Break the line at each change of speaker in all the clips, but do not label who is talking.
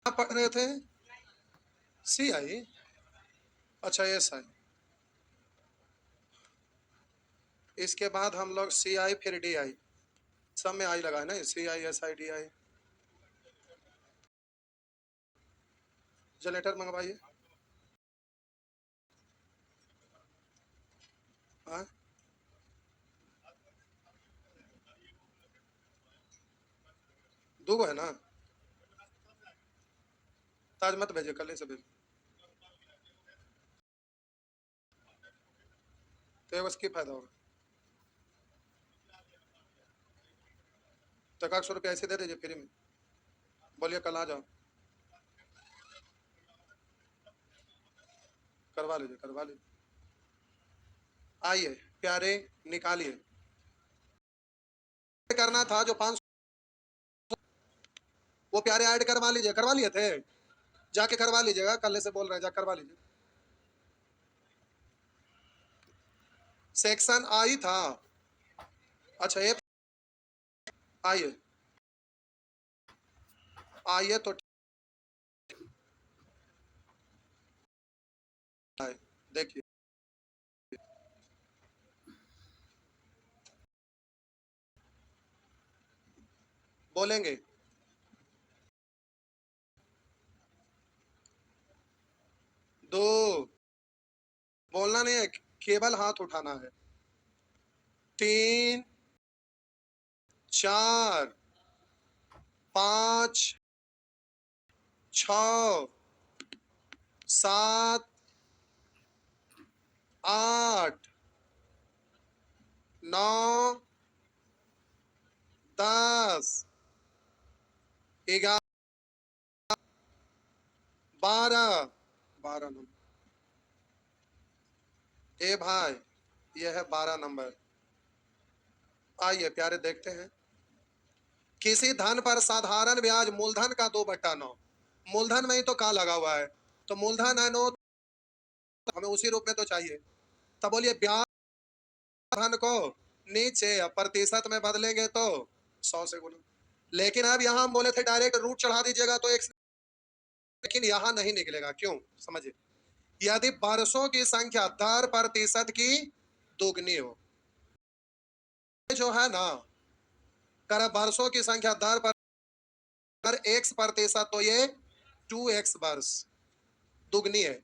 पढ़ रहे थे? सी आई। अच्छा, एस आई। इसके बाद हम लोग सी आई फिर डी आई, सब में आई लगा है ना, C I S I D I. Generator मंगवाइए। हाँ, दो है ना, ताज मत भेजे, कल से भेज। तो बस की फायदा होगा? तो 100 रुपया ऐसे दे दीजिए फ्री में। बोलिए कल आ जाओ, करवा लीजिए, करवा लीजिए। आइए प्यारे, निकालिए। करना था जो 500, वो प्यारे ऐड करवा लीजिए। करवा लिए थे? जाके करवा लीजिएगा, कल से बोल रहे हैं, जाके करवा लीजिए। सेक्शन आई था। अच्छा, ये आइए, आइए तो देखिए, बोलेंगे दो, बोलना नहीं है, केवल हाथ उठाना है। 3, 4, 5, 6, 7, 8, 9, 10, 11, 12, 12 नंबर। ए भाई, यह है 12 नंबर। आइए प्यारे, देखते हैं। किसी धन पर साधारण ब्याज मूलधन का 2/9, मूलधन में ही तो का लगा हुआ है, तो मूलधन है 9, हमें उसी रूप में तो चाहिए। तब बोलिए ब्याज धन को नीचे प्रतिशत में बदलेंगे तो 100 से गुना। लेकिन अब यहाँ हम बोले थे डायरेक्ट रूट चढ़ा दीजिएगा तो एक, लेकिन यहाँ नहीं निकलेगा। क्यों? समझिए, यदि वर्षों की संख्या 10% की दोगुनी हो, जो है ना, कर वर्षों की संख्या 10% तो ये 2x वर्ष दुगनी है।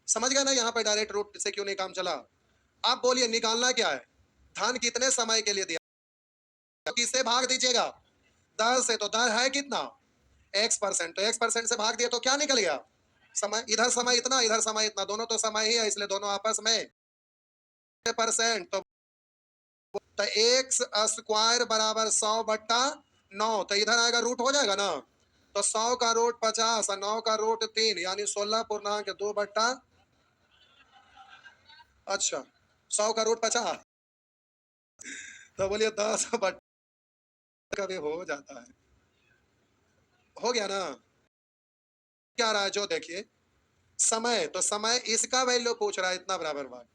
समझ गए ना? यहाँ पे डायरेक्ट रूट से क्यों नहीं काम चला। आप बोलिए निकालना क्या है? धन कितने समय के लिए दिया, किससे भाग दीजिएगा? 10 से। तो दर है कितना? x%, तो x% से भाग दिया तो क्या निकल गया? समय। इधर समय इतना, इधर समय इतना, दोनों तो समय ही है, इसलिए दोनों आपस में परसेंट। तो एक्स स्क्वायर बराबर 100/9, तो इधर आएगा रूट, हो जाएगा ना। तो 100 का रूट 50 और 9 का रूट 3, यानी 16.2/। अच्छा, 100 का रूट 50, तो बोलिए 10/। कभी हो जाता है। हो गया ना? क्या रहा है जो देखिए, समय, तो समय इसका वैल्यू पूछ रहा है, इतना बराबर बात,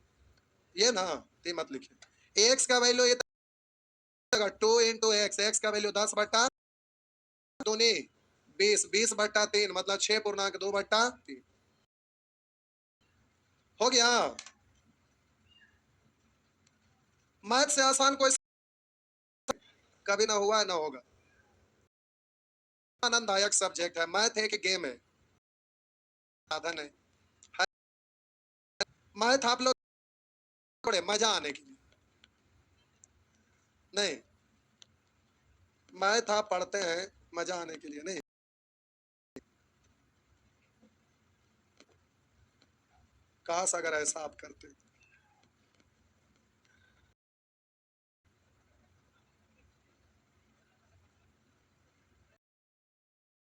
ये ना, ये मत लिखिए। एक्स का वैल्यू ये 2 × एक्स, एक्स का वैल्यू 10/2, 20, 20/3, मतलब 6.2/3। हो गया। मैथ से आसान कोई कभी ना हुआ है ना होगा। आनंददायक सब्जेक्ट है मैथ, एक गेम है, साधन है। मैथ आप लोग पढ़े मजा आने के लिए नहीं, मैथ आप पढ़ते हैं मजा आने के लिए नहीं। काश अगर ऐसा आप करते।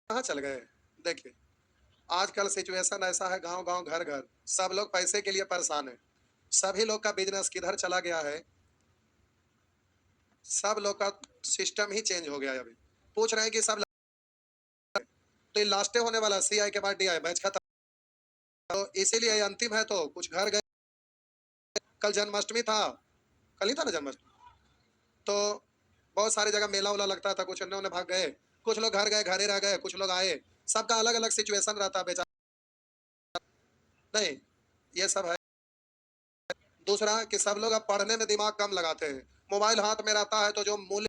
कहाँ चल गए? देखिए, आजकल सिचुएशन ऐसा है, गांव गांव घर घर सब लोग पैसे के लिए परेशान है। सभी लोग का बिजनेस किधर चला गया है, सब लोग का सिस्टम ही चेंज हो गया है। अभी पूछ रहे हैं कि सब, तो ये लास्ट होने वाला, सी आई के बाद डी आई, बैच खत्म। तो इसीलिए ये अंतिम है, तो कुछ घर गए। कल जन्माष्टमी था, कल ही था ना जन्माष्टमी, तो बहुत सारी जगह मेला उला लगता था, कुछ अन्य भाग गए। कुछ लोग घर गए, घरे रह गए, कुछ लोग आए, सबका अलग अलग सिचुएशन रहता है बेचारा। नहीं, ये सब है। दूसरा कि सब लोग अब पढ़ने में दिमाग कम लगाते हैं, मोबाइल हाथ में रहता है तो जो मूल्य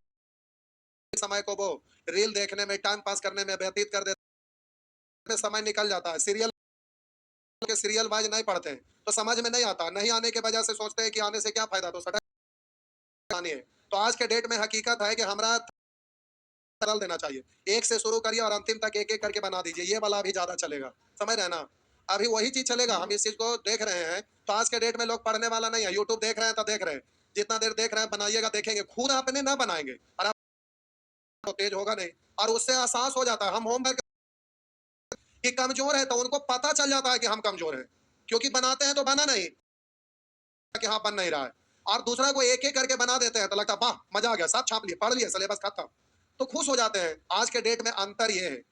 समय को वो रील देखने में, टाइम पास करने में व्यतीत कर देते हैं, समय निकल जाता है। सीरियल वाइज नहीं पढ़ते हैं तो समझ में नहीं आता, नहीं आने के वजह से सोचते हैं कि आने से क्या फायदा, तो सटक आनी है। तो आज के डेट में हकीकत है कि हमारा सरल देना चाहिए, एक से शुरू करिए और अंतिम तक एक एक करके बना दीजिए, ये वाला अभी ज्यादा चलेगा, समझ रहे हैं ना। अभी वही चीज चलेगा, हम इस चीज को देख रहे हैं। तो आज के डेट में लोग पढ़ने वाला नहीं है, यूट्यूब देख रहे हैं तो देख रहे हैं, जितना देर देख रहे हैं बनाइएगा, देखेंगे, खुद आपने ना बनाएंगे और आप तो तेज होगा नहीं। और उससे एहसास हो जाता है, हम होमवर्क कि कमजोर है तो उनको पता चल जाता है कि हम कमजोर हैं, क्योंकि बनाते हैं तो बना नहीं कि हाँ बन नहीं रहा है। और दूसरा को एक एक करके बना देते हैं तो लगता है वाह मजा आ गया, सब छाप लिए, पढ़ लिए, सिलेबस खत्म, तो खुश हो जाते हैं। आज के डेट में अंतर ये है,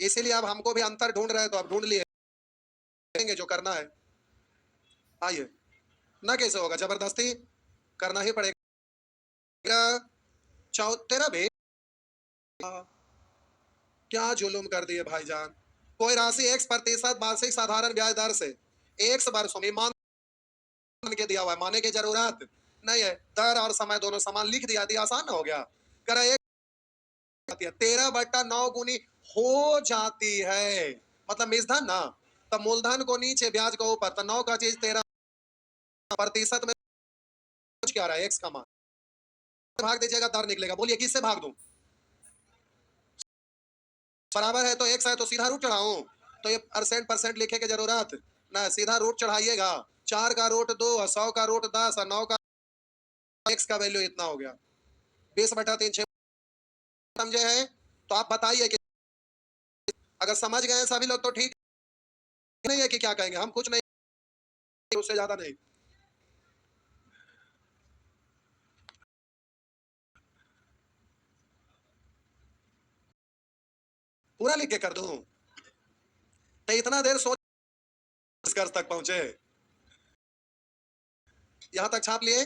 इसीलिए अब हमको भी अंतर ढूंढ रहे हैं, तो अब ढूंढ लिए जो करना है। आइए, ना कैसे होगा, जबरदस्ती करना ही पड़ेगा। तेरा भी क्या जुलुम कर दिए भाईजान। कोई राशि x प्रतिशत वार्षिक साधारण ब्याज दर से x वर्षों में मान के दिया हुआ है, माने की जरूरत नहीं है, दर और समय दोनों समान लिख दिया, दिया आसान हो गया। करा एक 13/9 गुनी हो जाती है, मतलब मिसधन ना, तो मूलधन को नीचे ब्याज को ऊपर, तो 9 का चीज 13% में कुछ क्या रहा है, x का मान भाग दीजिएगा, दर निकलेगा। बोलिए किससे भाग दूं, बराबर है तो x है तो सीधा रूट चढ़ाऊं, तो ये परसेंट लिखे की जरूरत ना, सीधा रूट चढ़ाइएगा। 4 का रूट 2, 100 का रूट 10 और 9 का x का वैल्यू इतना हो गया, 20/3 6। समझे हैं, तो आप बताइए कि अगर समझ गए सभी लोग तो ठीक, नहीं है कि क्या कहेंगे, हम कुछ नहीं, उससे ज्यादा नहीं। पूरा लिख के कर दूं, तो इतना देर सोच निष्कर्ष तक पहुंचे, यहां तक छाप लिए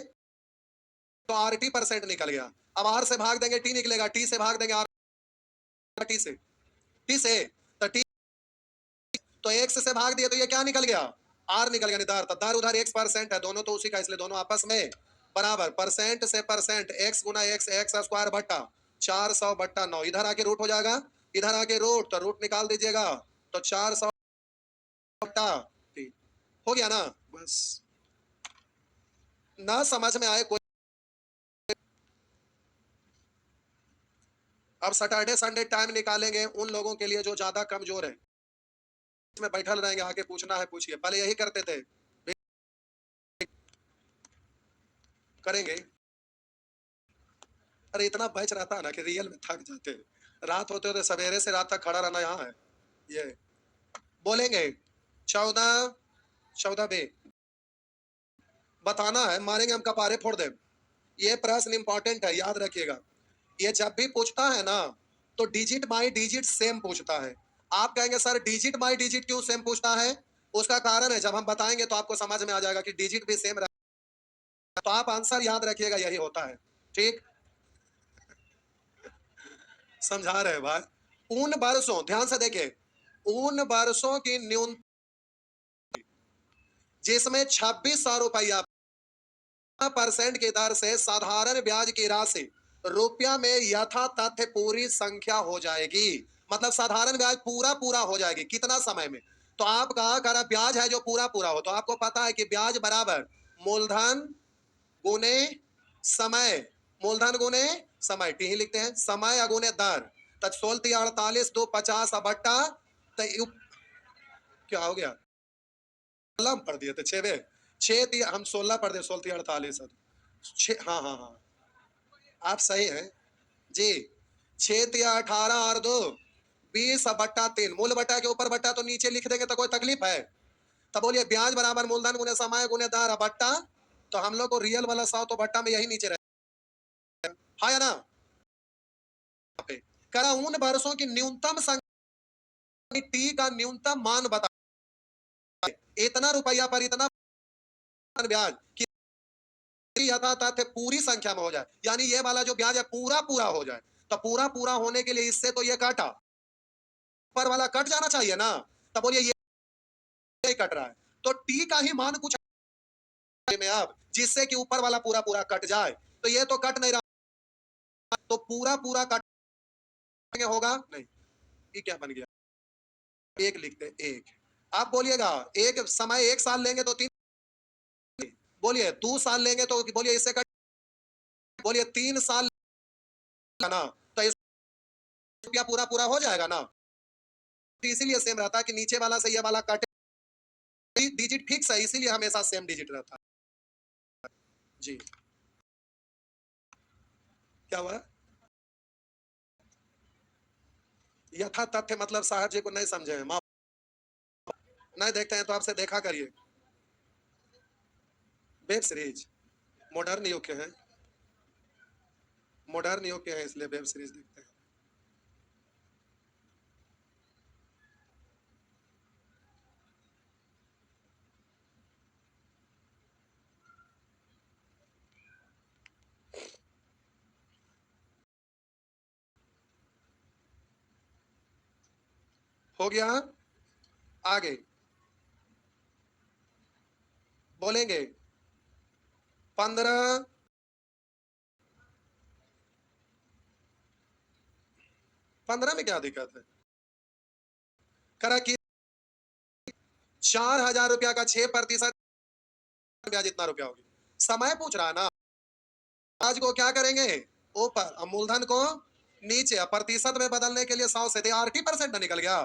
तो आर टी परसेंट निकल गया। अब आर से भाग देंगे टी निकलेगा, टी से भाग देंगे आर, टी से तो टी, तो एक्स से भाग दिया तो ये क्या निकल गया, आर निकल गया, दर, तो दर उधर x% है, दोनों तो उसी का, इसलिए दोनों आपस में बराबर, परसेंट से परसेंट, x गुना x स्क्वायर बट्टा 400/9, इधर आके रूट हो जाएगा, इधर आके रूट, तो रूट निकाल दीजिएगा, तो 400/3 हो गया ना। बस, ना समझ में आए कोई, अब सैटरडे संडे टाइम निकालेंगे उन लोगों के लिए जो ज्यादा कमजोर है, इसमें बैठल रहेंगे, आके पूछना है पूछिए, पहले यही करते थे, करेंगे। अरे इतना बैच रहता है ना कि रियल में थक जाते हैं, रात होते होते सवेरे से रात तक खड़ा रहना यहाँ है। ये बोलेंगे 14 बे बताना है, मारेंगे हम कपारे फोड़ दे। ये प्रश्न इंपॉर्टेंट है, याद रखिएगा। ये जब भी पूछता है ना तो डिजिट बाई डिजिट सेम पूछता है। आप कहेंगे सर डिजिट बाई डिजिट क्यों सेम पूछता है, उसका कारण है, जब हम बताएंगे तो आपको समझ में आ जाएगा कि डिजिट भी सेम रहा, तो आप आंसर याद रखिएगा, यही होता है। ठीक, समझा रहे भाई। उन वर्षों, ध्यान से देखिए, उन वर्षों की न्यूनतम जिसमें 2600 रुपया परसेंट की दर से साधारण ब्याज की राशि रुपया में यथा तथ्य पूरी संख्या हो जाएगी, मतलब साधारण ब्याज पूरा पूरा हो जाएगी, कितना समय में, तो आपका अगर ब्याज है जो पूरा पूरा हो, तो आपको पता है कि ब्याज बराबर मूलधन गुने समय, मूलधन गुने समय, टी ही लिखते हैं, समय अगुने दर, तब 16 2 50 बट्टा, तो क्या हो गया, 16 पढ़ दिए थे, 6 हम 16 पढ़ दिए, 16 हाँ हाँ हाँ, आप सही हैं जी। 6 18 और 2 20/3, मूल बट्टा के ऊपर बट्टा तो नीचे लिख देंगे तो कोई तकलीफ है। तब बोलिए ब्याज बराबर मूलधन गुने समय गुने दर बट्टा, तो हम लोग को रियल वाला 100 तो बट्टा में यही नीचे रहे, हाँ या ना। करा उन वर्षों की न्यूनतम संख्या, टी का न्यूनतम मान बता, इतना रुपया पर इतना ब्याज कि यथा तथ्य पूरी संख्या में हो जाए, यानी ये वाला जो ब्याज है पूरा पूरा हो जाए, तो पूरा पूरा होने के लिए इससे तो ये काटा, ऊपर वाला कट जाना चाहिए ना, तब बोलिए ये कट रहा है। तो टी का ही मान कुछ में अब जिससे कि ऊपर वाला पूरा पूरा कट जाए, तो ये तो कट नहीं रहा, तो पूरा पूरा कट होगा नहीं। ये क्या बन गया, एक लिखते एक। आप बोलिएगा एक समय 1 साल लेंगे तो 3, बोलिए 2 साल लेंगे तो बोलिए इससे कट, बोलिए 3 साल ना, तो इस रुपया पूरा पूरा हो जाएगा ना। तो इसीलिए सेम रहता है कि नीचे वाला से ये वाला काटे, डिजिट फिक्स है, इसीलिए हमेशा सेम डिजिट रहता है जी। क्या हुआ, यथा तथ्य मतलब साहब जी को नहीं समझे हैं, नहीं देखते हैं तो आपसे देखा करिए। वेब सीरीज मॉडर्न युग के हैं, मॉडर्न युग के हैं, इसलिए वेब सीरीज देखते हैं। हो गया, आगे बोलेंगे 15, 15 में क्या दिक्कत है, करा कि 4,000 रुपया का 6% ब्याज इतना रुपया होगी। समय पूछ रहा है ना, आज को क्या करेंगे ऊपर, अब मूलधन को नीचे, अब प्रतिशत में बदलने के लिए 100 से आर टी परसेंट निकल गया।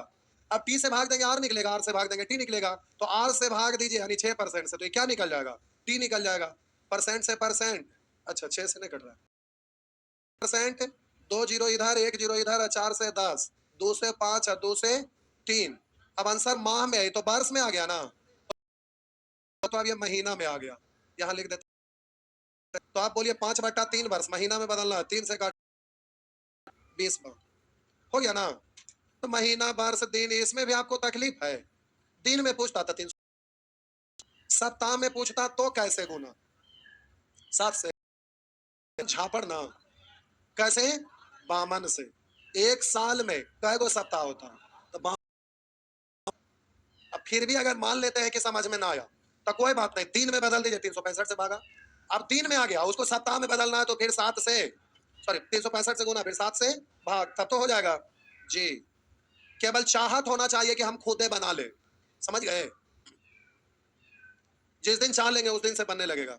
अब टी से भाग देंगे आर निकलेगा, आर से भाग देंगे टी निकलेगा, तो आर से भाग दीजिए यानी 6% से, तो ये क्या निकल जाएगा, टी निकल जाएगा। परसेंट से परसेंट, अच्छा 6 से नहीं कट रहा है, परसेंट, 2 जीरो इधर 1 जीरो इधर, 4 से 10, 2 से 5 और 2 से 3। अब आंसर माह में है तो वर्ष में आ गया ना, तो अब ये महीना में आ गया, यहाँ लिख देते। तो आप बोलिए 5/3 वर्ष, महीना में बदलना है, 3 से काट 20 माह, हो गया ना। तो महीना वर्ष दिन इसमें भी आपको तकलीफ है, दिन में पूछता था 300, सप्ताह में पूछता तो कैसे गुना, 7 से झापड़ ना, कैसे 52 से। एक साल में कै गो सप्ताह होता है, तो अब फिर भी अगर मान लेते हैं कि समझ में ना आया तो कोई बात नहीं, 3 में बदल दीजिए, 365 से भागा। अब 3 में आ गया, उसको सप्ताह में बदलना है तो फिर 7 से, सॉरी 365 से गुना, फिर 7 से भाग, तब तो हो जाएगा जी। केवल चाहत होना चाहिए कि हम खुदे बना ले, समझ गए, जिस दिन चाह लेंगे उस दिन से बनने लगेगा।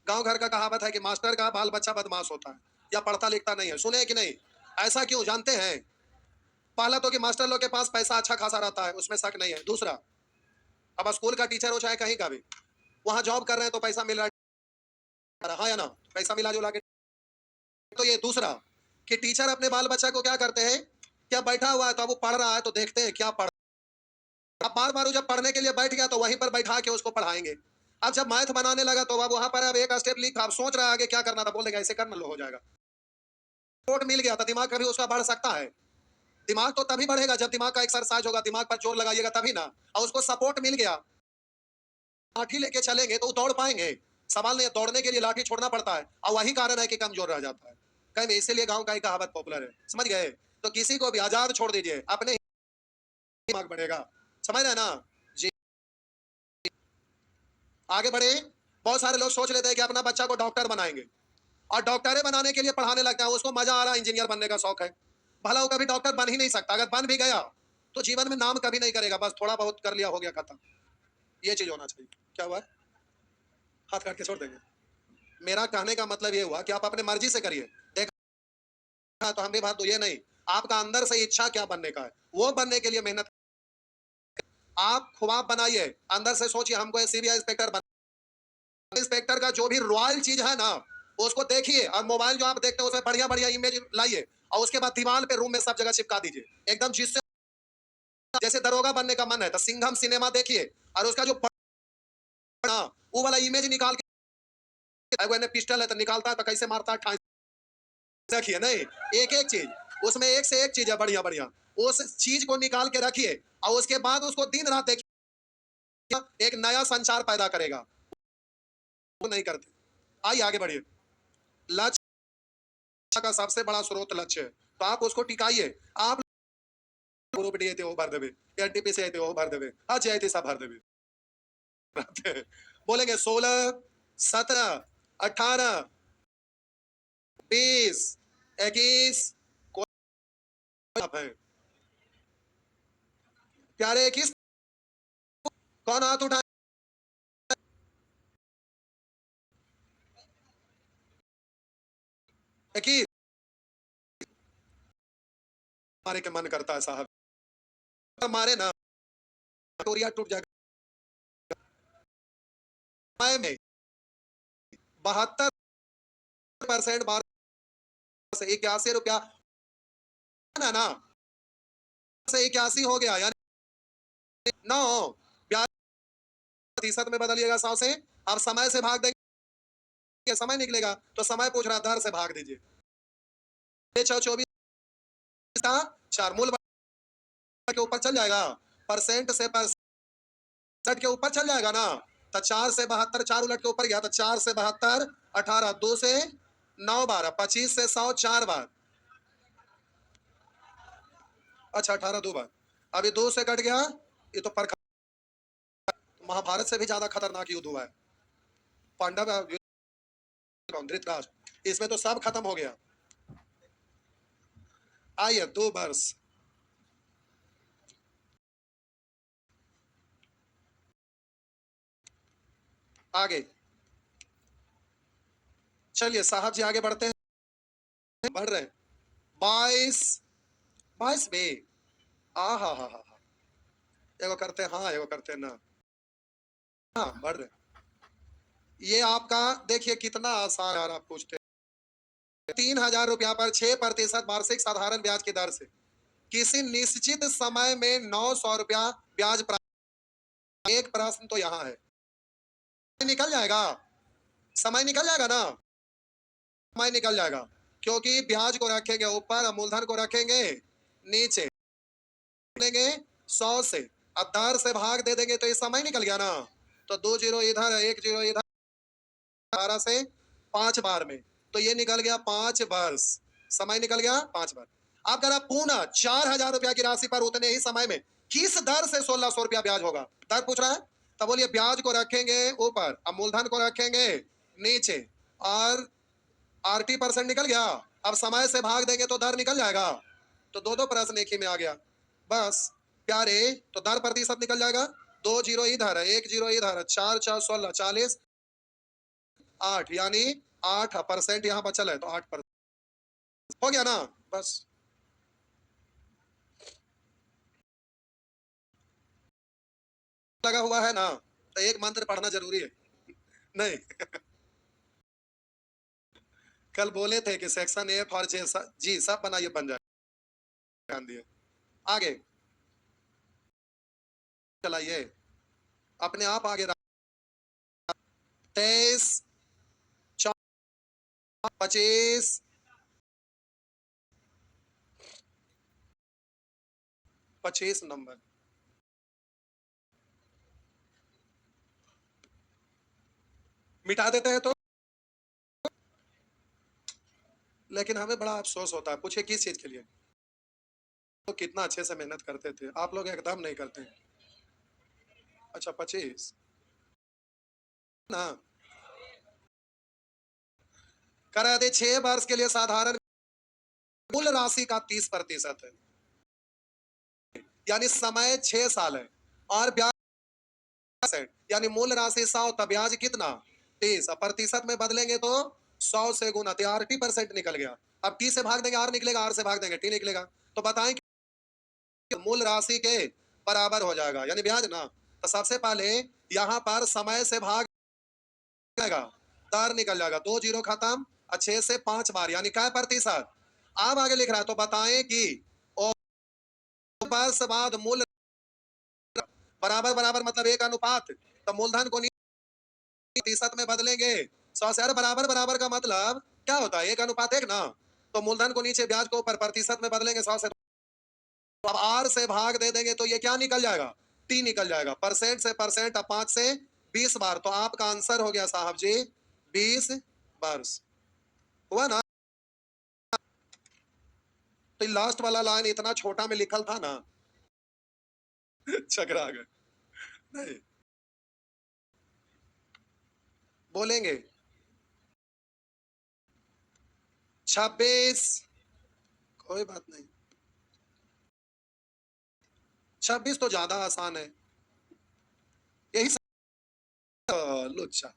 गांव घर का कहावत है कि मास्टर का बाल बच्चा बदमाश होता है या पढ़ता लिखता नहीं है, सुने हैं कि नहीं, ऐसा क्यों जानते हैं। पहला तो कि मास्टर लोग के पास पैसा अच्छा खासा रहता है, उसमें शक नहीं है। दूसरा, अब स्कूल का टीचर हो चाहे कहीं का भी, वहां जॉब कर रहे हैं तो पैसा मिल रहा है, हाँ या ना, पैसा मिला जुला के। तो ये दूसरा कि टीचर अपने बाल बच्चा को क्या करते हैं, क्या बैठा हुआ है तो अब वो पढ़ रहा है तो देखते हैं क्या पढ़, अब बार बार जब पढ़ने के लिए बैठ गया तो वहीं पर बैठा के उसको पढ़ाएंगे। अब जब मैथ बनाने लगा तो अब वहां पर अब एक स्टेप लिखा, अब सोच रहा है आगे क्या करना था, बोल देगा ऐसे करना, लो हो जाएगा। सपोर्ट मिल गया तो दिमाग कभी उसका बढ़ सकता है, दिमाग तो तभी बढ़ेगा जब दिमाग का एक्सरसाइज होगा, दिमाग पर जोर लगाइएगा तभी ना। और उसको सपोर्ट मिल गया, लाठी लेके चलेंगे तो दौड़ पाएंगे, सवाल नहीं है, दौड़ने के लिए लाठी छोड़ना पड़ता है, और वही कारण है कि कमजोर रह जाता है कहीं में, इसीलिए गांव का एक कहावत पॉपुलर है, समझ गए। तो किसी को भी आजाद छोड़ दीजिए, अपने दिमाग बढ़ेगा, समझ रहे ना जी। आगे बढ़े, बहुत सारे लोग सोच लेते हैं कि अपना बच्चा को डॉक्टर बनाएंगे, और डॉक्टरे बनाने के लिए पढ़ाने लगता है, उसको मजा आ रहा है, इंजीनियर बनने का शौक है, भला वो कभी डॉक्टर बन ही नहीं सकता, अगर बन भी गया तो जीवन में नाम कभी नहीं करेगा, बस थोड़ा बहुत कर लिया हो गया खत्म। ये चीज होना चाहिए। क्या हुआ, हाथ काट के छोड़ देंगे, मेरा कहने का मतलब ये हुआ कि आप अपने मर्जी से करिए, देखा तो हम भी बात तो ये नहीं, आपका अंदर से इच्छा क्या बनने का है, वो बनने के लिए मेहनत, आप ख्वाब बनाइए, अंदर से सोचिए हमको सीबीआई इंस्पेक्टर बन, इंस्पेक्टर का जो भी रॉयल चीज है ना उसको देखिए, और मोबाइल जो आप देखते हैं उसमें बढ़िया बढ़िया इमेज लाइए, और उसके बाद दीवार पे रूम में सब जगह चिपका दीजिए एकदम, जिससे जैसे दरोगा बनने का मन है तो सिंघम सिनेमा देखिए, और उसका जो वो वाला इमेज निकाल के, पिस्टल है तो निकालता है तो कैसे मारता है, रखिए नहीं, एक एक चीज उसमें, एक से एक चीज है बढ़िया बढ़िया, उस चीज को निकाल के रखिए, और उसके बाद उसको दिन रात देखिए, एक नया संचार पैदा करेगा, वो नहीं करते। आइए आगे बढ़िए। लक्ष्य का सबसे बड़ा स्रोत लक्ष्य है, तो आप उसको टिकाइए। आप ग्रुप डी आते हो भर देवे, एनटीपीसी आते हो भर देवे, अच्छे आते सब भर देवे। बोलेंगे 16, 17, 18, 20, 21, आप है प्यारे 21, कौन हाथ उठा? 21 हमारे के मन करता है साहब, हमारे ना टोरिया टूट जाएगा में 72% बार से 81 रुपया ना ना से 81 हो गया, यानी 9% में बदलिएगा 100 से। अब समय से भाग देंगे, समय निकलेगा तो समय पूछ रहा दर से भाग दीजिए। 24 का 4 मूल के ऊपर चल जाएगा, परसेंट से परसेंट के ऊपर चल जाएगा ना, तो 4 से 72, 4 उलट के ऊपर गया तो 4 से 72, 18, 2 से 9, 12, 25 से 100 4 बार, अच्छा 18 2 बार, अभी 2 से कट गया, ये तो पर महाभारत से भी ज्यादा खतरनाक युद्ध हुआ है, पांडव धृतराष्ट्र, इसमें तो सब खत्म हो गया। आइए 2 वर्ष आगे चलिए साहब जी, आगे बढ़ते हैं, बढ़ रहे हैं 22, 22 में आ हा एगो करते हैं हाँ, एगो करते हैं ना, हाँ बढ़ रहे। ये आपका देखिए कितना आसान यार, आप पूछते हैं 3,000 रुपया पर 6% वार्षिक साधारण ब्याज की दर से किसी निश्चित समय में 900 रुपया ब्याज प्राप्त। एक प्रश्न तो यहाँ है, निकल जाएगा, समय निकल जाएगा ना, समय निकल जाएगा, क्योंकि ब्याज को रखेंगे ऊपर, मूलधन को रखेंगे नीचे, लेंगे 100 से, अब दर से भाग दे देंगे तो ये समय निकल गया ना, तो 2 जीरो इधर, 1 जीरो इधर, 12 से 5 बार में, तो ये निकल गया 5 वर्ष, समय निकल गया 5 बार। आप कह रहा पुनः 4,000 रुपया की राशि पर उतने ही समय में किस दर से 1,600 रुपया ब्याज होगा, दर पूछ रहा है। तब बोलिए ब्याज को रखेंगे ऊपर, अब मूलधन को रखेंगे नीचे, और आरटी परसेंट निकल गया, अब समय से भाग देंगे तो दर निकल जाएगा, तो दो प्रश्न एक ही में आ गया बस प्यारे, तो दर प्रतिशत निकल जाएगा, 2 जीरो इधर है, 1 जीरो इधर है, 4 4 16, 40, 8, यानी 8% यहाँ बचल है, तो 8% हो गया ना, बस लगा हुआ है ना, तो एक मंत्र पढ़ना जरूरी है नहीं। कल बोले थे कि सेक्शन एफ और जी सब बनाइए, बन जाए, ध्यान दिए, आगे चलाइए, अपने आप आगे 23, 25, 25 नंबर, मिटा देते हैं तो, लेकिन हमें बड़ा अफसोस होता है, पूछे किस चीज के लिए, तो कितना अच्छे से मेहनत करते थे, आप लोग एकदम नहीं करते। अच्छा 25 ना, करा दे 6 वर्ष के लिए साधारण मूल राशि का 30% है, यानी समय 6 साल है, और ब्याज है, यानी मूल राशि 100, तब ब्याज कितना 30, अब प्रतिशत में बदलेंगे तो 100 से गुना, तो आर टी परसेंट निकल गया, अब टी से भाग देंगे आर निकलेगा, आर से भाग देंगे टी निकलेगा, तो बताएं कि मूल राशि के बराबर हो जाएगा, यानी ब्याज ना, तो सबसे पहले यहाँ पर समय से भाग जाएगा, दर निकल जाएगा, 2 जीरो खत्म, 6 से 5 बार, यानी क्या प्रतिशत, आप आगे लिख रहा है, तो बताएं कि वर्ष बाद मूल बराबर बराबर मतलब एक अनुपात, तो मूलधन को प्रतिशत में बदलेंगे 100 से, बराबर बराबर का मतलब क्या होता है, एक अनुपात एक ना, तो मूलधन को नीचे ब्याज को ऊपर प्रतिशत में बदलेंगे 100 से, तो अब आर से भाग दे देंगे तो ये क्या निकल जाएगा, टी निकल जाएगा, परसेंट से परसेंट, अब 5 से 20 बार, तो आपका आंसर हो गया साहब जी 20 वर्ष, हुआ ना। तो लास्ट वाला लाइन इतना छोटा में लिखल था ना, चकरा गए। नहीं बोलेंगे 26, कोई बात नहीं, 26 तो ज्यादा आसान है, यही लुच्चा।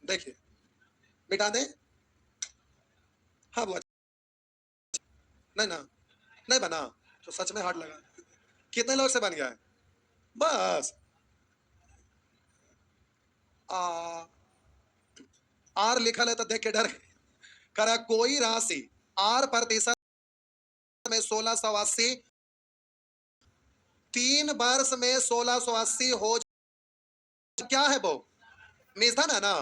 देखिए मिटा दें। हाँ वो नहीं ना, नहीं बना तो सच में हार्ड लगा। कितने लोग से बन गया है? बस आ आर लिखल है तो देख के डर गए। करा कोई राशि आर प्रतिशत में 1680, 3 वर्ष में 1680 हो क्या है वो? मिश्रधन है ना,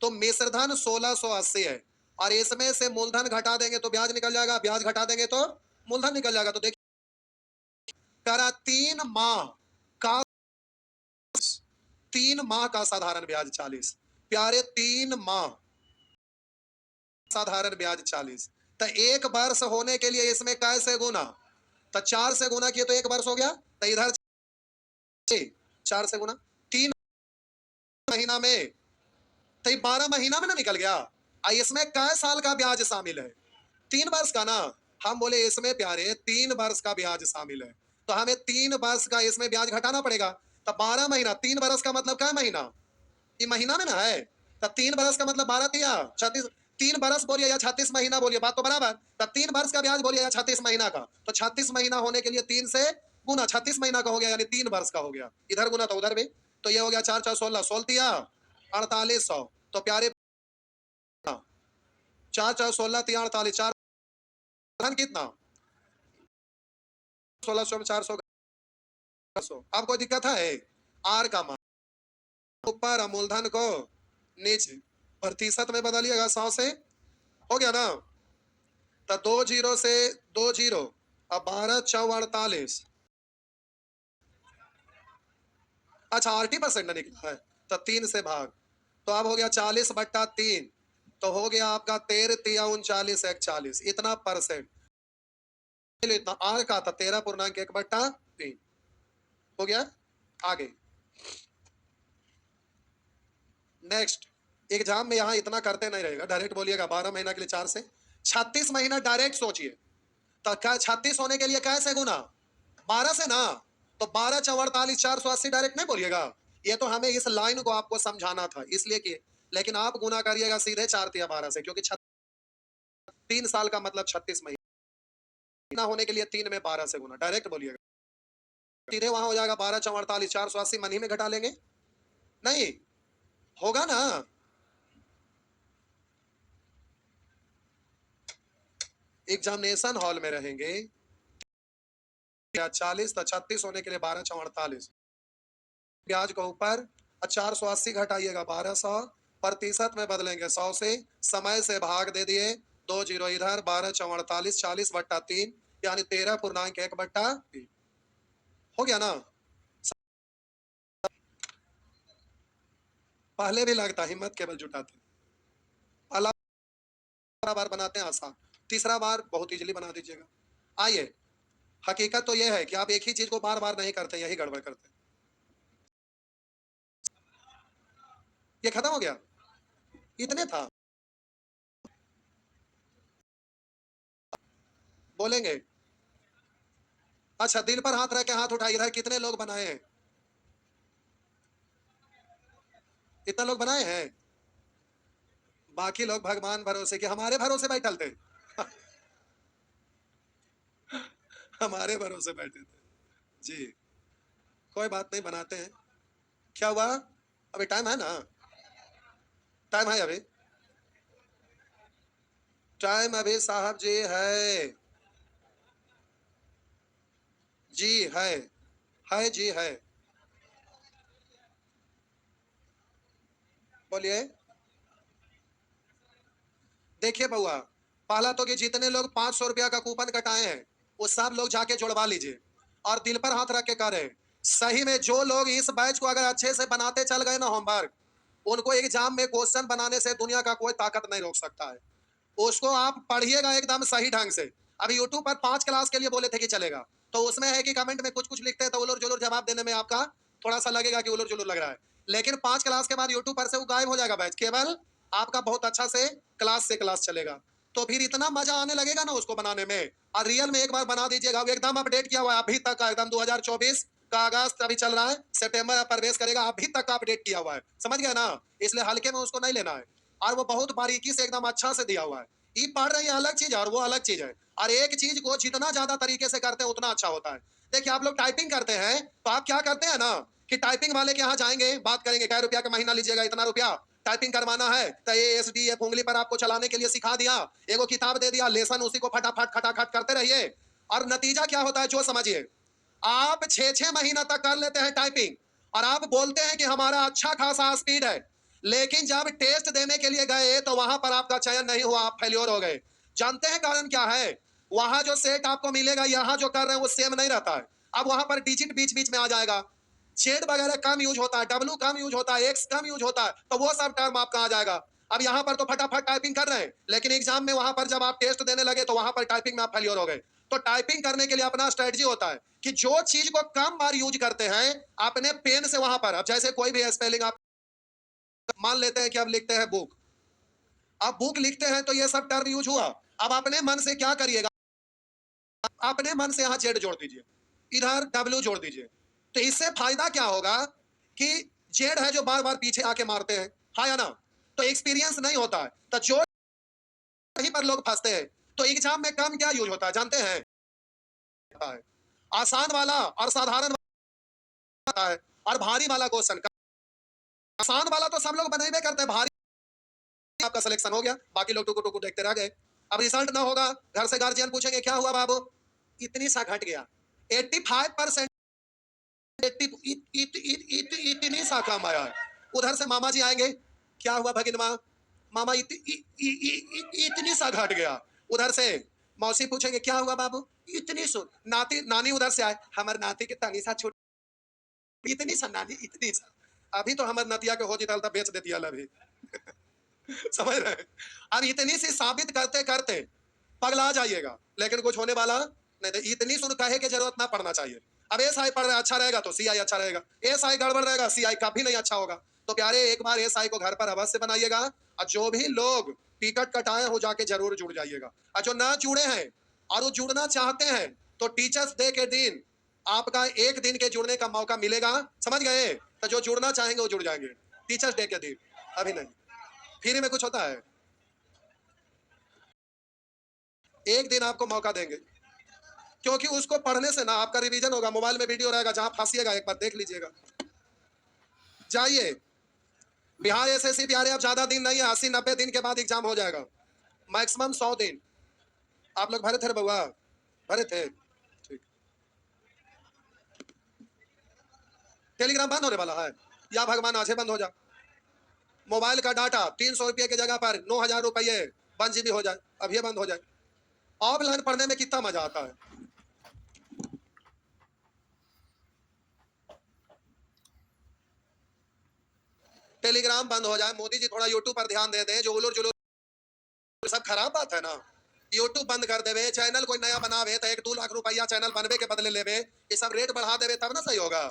तो मिश्रधन 1680 है, और इसमें से मूलधन घटा देंगे तो ब्याज निकल जाएगा, ब्याज घटा देंगे तो मूलधन निकल जाएगा। तो देखिए करा 3 माह का, 3 माह का साधारण ब्याज 40, प्यारे 3 माह साधारण ब्याज 40। तो 1 वर्ष होने के लिए इसमें कैसे गुना? तो 4 से गुना किए तो 1 वर्ष हो गया, तो इधर 4 से गुना 3 महीना में, तो 12 महीना में ना निकल गया। इसमें कै साल का ब्याज शामिल है? 3 वर्ष का ना। हम बोले इसमें प्यारे 3 वर्ष का ब्याज शामिल है, तो हमें 3 वर्ष का इसमें ब्याज घटाना पड़ेगा। तो 12 महीना, 3 वर्ष का मतलब क्या महीना? ये महीना में ना है, तो 3 वर्ष का मतलब 12 तिया 36, 3 वर्ष बोलिए या 36 महीना बोलिए, बात तो बराबर। तो 3 वर्ष का ब्याज बोलिए या 36 महीना का, तो 36 महीना होने के लिए 3 से गुना 36 महीना का हो गया, यानी 3 वर्ष का हो गया। इधर गुना तो उधर भी, तो ये हो गया 4 4 16, 16 तिया 4800। तो प्यारे 4 4 16 तिया 48, 4 कितना? 1600 में 400, अब कोई दिक्कत है? आर का मान ऊपर, मूलधन को नीचे, प्रतिशत में बदलिएगा 100 से, हो गया ना। तो 2 जीरो से 2 जीरो, अब 12 4 48, अच्छा 80% ना निकला है, तो 3 से भाग, तो अब हो गया 40/3, तो हो गया आपका 13 तिया 39 41, इतना परसेंट। इतना आर का था 13.1/3, हो गया। आगे नेक्स्ट एग्जाम में यहाँ इतना करते नहीं रहेगा, डायरेक्ट बोलिएगा 12 महीना के लिए 4 से 36 महीना, डायरेक्ट सोचिए। तो क्या 36 होने के लिए कैसे गुना? 12 से ना, तो 12 4 48, 480 डायरेक्ट नहीं बोलिएगा। ये तो हमें इस लाइन को आपको समझाना था इसलिए कि, लेकिन आप गुना करिएगा सीधे 4 तिया 12 से, क्योंकि 3 साल का मतलब 36 महीना होने के लिए 3 में 12 से गुना, डायरेक्ट बोलिएगा। सीधे वहां हो जाएगा 12 4 48, 480 मन ही में घटा लेंगे, नहीं होगा ना। एग्जामिनेशन हॉल में रहेंगे, 40 तो 36 होने के लिए 12 4 48, ब्याज को ऊपर 480 घटाइएगा 1200, प्रतिशत में बदलेंगे 100 से, समय से भाग दे दिए, 2 जीरो इधर, 12 4 48, 40/3, यानी 13.1/3, हो गया ना। पहले भी लगता हिम्मत केवल जुटाते, पहला बार बनाते हैं आसान, तीसरा बार बहुत इजीली बना दीजिएगा। आइए, हकीकत तो यह है कि आप एक ही चीज को बार बार नहीं करते, यही गड़बड़ करते। ये खत्म हो गया, इतने था। बोलेंगे अच्छा, दिल पर हाथ रख के हाथ उठाइए, इधर कितने लोग बनाए हैं? इतना लोग बनाए हैं, बाकी लोग भगवान भरोसे कि हमारे भरोसे बैठल थे। हमारे भरोसे बैठे थे जी। कोई बात नहीं, बनाते हैं। क्या हुआ? अभी टाइम है ना, टाइम है अभी, टाइम अभी साहब जी है, जी है जी है। बोलिए। देखिए बउआ, पहला तो कि जितने लोग 500 रुपया का कूपन कटाए हैं वो सब लोग जाके जुड़वा लीजिए, और दिल पर हाथ रख के करें। सही में जो लोग इस बैच को अगर अच्छे से बनाते चल गए ना होमवर्क, उनको एग्जाम में क्वेश्चन बनाने से दुनिया का कोई ताकत नहीं रोक सकता है। उसको आप पढ़िएगा एकदम सही ढंग से, अभी यूट्यूब पर 5 क्लास के लिए बोले थे कि चलेगा, तो उसमें है कि कमेंट में कुछ-कुछ लिखते हैं तो उलर-जुलर जवाब देने में आपका थोड़ा-सा लगेगा कि उलर-जुलर लग रहा है। लेकिन 5 क्लास के बाद यूट्यूब पर से वो गायब हो जाएगा बैच, केवल आपका बहुत अच्छा से क्लास चलेगा। तो फिर इतना मजा आने लगेगा ना उसको बनाने में। और रियल में एक बार बना दीजिएगा, वो एकदम अपडेट किया हुआ है अभी तक का, एकदम 2024 का अगस्त अभी चल रहा है, सितंबर में प्रवेश करेगा, अभी तक का अपडेट किया हुआ है, समझ गए ना? इसलिए हल्के में उसको नहीं लेना है। और वो बहुत बारीकी से एकदम अच्छा से दिया हुआ है। ये पढ़ रहे हैं अलग चीज है और वो अलग चीज है। और एक चीज को जितना ज्यादा तरीके से करते हैं उतना अच्छा होता है। देखिए आप लोग टाइपिंग करते हैं तो आप क्या करते हैं ना कि टाइपिंग वाले के यहाँ जाएंगे, बात करेंगे क्या रुपया का महीना लीजिएगा, इतना रुपया टाइपिंग करवाना है तो ये एस डी एफ उंगली पर आपको चलाने के लिए सिखा दिया, एगो किताब दे दिया, लेसन उसी को फटाफट खटाखट करते रहिए। और नतीजा क्या होता है जो समझिए, आप 6-6 महीना तक कर लेते हैं टाइपिंग और आप बोलते हैं कि हमारा अच्छा खासा स्पीड है, लेकिन जब टेस्ट देने के लिए गए तो वहां पर आपका चयन नहीं हुआ, आप फेल्योर हो गए। जानते हैं कारण क्या है? वहां जो सेट आपको मिलेगा, यहाँ जो कर रहे हैं वो सेम नहीं रहता है। अब वहां पर डिजिट बीच बीच में आ जाएगा, जेड वगैरह कम यूज होता है, डब्ल्यू कम यूज होता है, एक्स कम यूज होता है, तो वो सब टर्म आपका आ जाएगा। अब यहाँ पर तो फटाफट टाइपिंग कर रहे हैं, लेकिन एग्जाम में वहां पर जब आप टेस्ट देने लगे तो वहां पर टाइपिंग में आप फेल्योर हो गए। तो टाइपिंग करने के लिए अपना स्ट्रेटजी होता है कि जो चीज को कम बार यूज करते हैं अपने पेन से वहां पर, अब जैसे कोई भी स्पेलिंग आप मान लेते हैं कि अब लिखते हैं बुक, अब बुक लिखते हैं तो ये सब टर्म यूज हुआ। अब अपने मन से क्या करिएगा, अपने मन से यहाँ जेड जोड़ दीजिए, इधर डब्ल्यू जोड़ दीजिए, तो इससे फायदा क्या होगा कि जेड है जो बार बार पीछे आके मारते हैं, हाँ या ना, तो एक्सपीरियंस नहीं होता है, तो जो वहीं पर लोग फंसते हैं। तो एग्जाम में कम क्या यूज होता है जानते हैं? आसान वाला और साधारण वाला है और भारी वाला क्वेश्चन। आसान वाला तो सब लोग बनाइबे करते हैं, भारी आपका सिलेक्शन हो गया, बाकी लोग टुकु टुकु देखते रह गए। अब रिजल्ट ना होगा, घर से गार्जियन पूछेंगे क्या हुआ बाबू, इतनी सा घट गया, 85% इतनी सा कम आया है। उधर से मामा जी आएंगे, क्या हुआ भगिन माँ, मामा इतनी सा घट गया। उधर से मौसी पूछेंगे क्या हुआ बाबू, इतनी सो, नाती नानी उधर से आए, हमारे नाती के तनी सा छूट, इतनी सा नानी इतनी सा, अभी तो हमारे नतिया के हो जिता बेच देती है अभी। समझ रहे हैं? अब इतनी सी साबित करते करते पगला जाइएगा, लेकिन कुछ होने वाला नहीं। तो इतनी सुन कहे की जरूरत ना पड़ना चाहिए। अब एस आई पढ़ रहा अच्छा रहेगा तो सी आई अच्छा रहेगा, एस आई गड़बड़ रहेगा सी आई काफी नहीं अच्छा होगा। तो प्यारे एक बार एस आई को घर पर अवश्य बनाइएगा, और जो भी लोग टिकट कटाए हो जाके जरूर जुड़ जाइएगा, और जो ना जुड़े हैं और वो जुड़ना चाहते हैं तो टीचर्स डे के दिन आपका एक दिन के जुड़ने का मौका मिलेगा, समझ गए? तो जो जुड़ना चाहेंगे वो जुड़ जाएंगे टीचर्स डे के दिन, अभी नहीं, फ्री में कुछ होता है, एक दिन आपको मौका देंगे, क्योंकि उसको पढ़ने से ना आपका रिवीजन होगा। मोबाइल में वीडियो रहेगा, जहां फंसिएगा एक बार देख लीजिएगा। जाइए, बिहार एसएससी प्यारे अब ज्यादा दिन नहीं है, 80-90 दिन के बाद एग्जाम हो जाएगा, मैक्सिमम 100 दिन। आप लोग भरे थे बउआ, भरे थे? ठीक। टेलीग्राम बंद होने वाला है या भगवान आज बंद हो जाए। मोबाइल का डाटा 300 रुपये की जगह पर 9,000 रुपये 1 GB हो जाए, अब ये बंद हो जाए। ऑफलाइन पढ़ने में कितना मजा आता है। टेलीग्राम बंद हो जाए, मोदी जी थोड़ा यूट्यूब पर ध्यान दे दें, जो उलूर जुलूर सब खराब बात है ना। यूट्यूब बंद कर देवे, चैनल कोई नया बनावे तो 1-2 लाख रुपया चैनल बनवे के बदले लेवे, ये सब रेट बढ़ा देवे तब ना सही होगा।